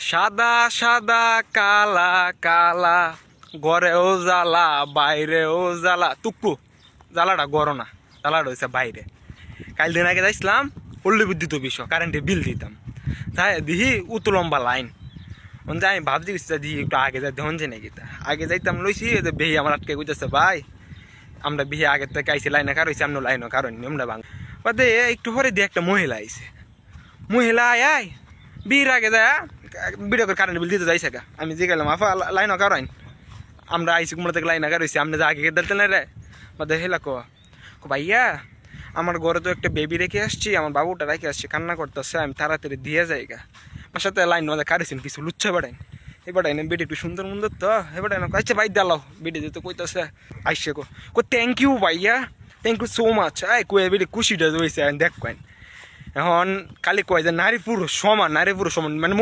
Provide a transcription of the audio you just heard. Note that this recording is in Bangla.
সাদা সাদা কালা কালা, ঘরেও জ্বালা বাইরেও জ্বালা। তুকু জ্বালাটা গড় না, জ্বালাটা হয়েছে বাইরে। কাল দিন আগে যাইছিলাম পল্লী বিদ্যুৎ অফিস, কারেন্টের বিল দিতাম। তাই দিহি উত লম্বা লাইন। যাই আমি ভাবছি দিহি একটু আগে যাই দেখুন যে নাকি আগে যাইতাম লইছি, বেহি আমার আটকে কইতেছে ভাই আমরা বিহে আগের থেকে আইসি লাইনে কার হয়েছি, আমরা লাইনও কারণ আমরা বাংলা বাদে একটু পরে দিয়ে একটা মহিলা আইছে। মহিলা আয় বিয়ের আগে যায় ভিডিও করে কারেন্ট বিল দিতে যাইছে গা। আমি যে গেলাম আফা লাইনও কারণ আমরা আইসি কুমড়া থেকে লাইন কার হয়েছি, আপনি যে আগে দিতেন না রে। বাদে হেলা কো ভাইয়া আমার ঘরে তো একটা বেবি রেখে আসছি, আমার বাবুটা রেখে আসছি, কান্না করতেছে, আমি তাড়াতাড়ি দিয়ে যাই গা। আমার সাথে লাইন আমাদের কারেছেন কিছু লুচ্ছা বেড়াইন। এবার না বেটি একটু সুন্দর মুন্দর তো এবার না আচ্ছা ভাই দালাও বেটি দিতে কইতেছে আইসে কো থ্যাংক ইউ ভাইয়া, থ্যাংক ইউ সো মাচ। আয় কয়ে বেটি খুশিটা হয়েছে দেখ কয়েন। এখন খালি কয় যে নারী পুরুষ সমান, নারী পুরুষ সমান, মানে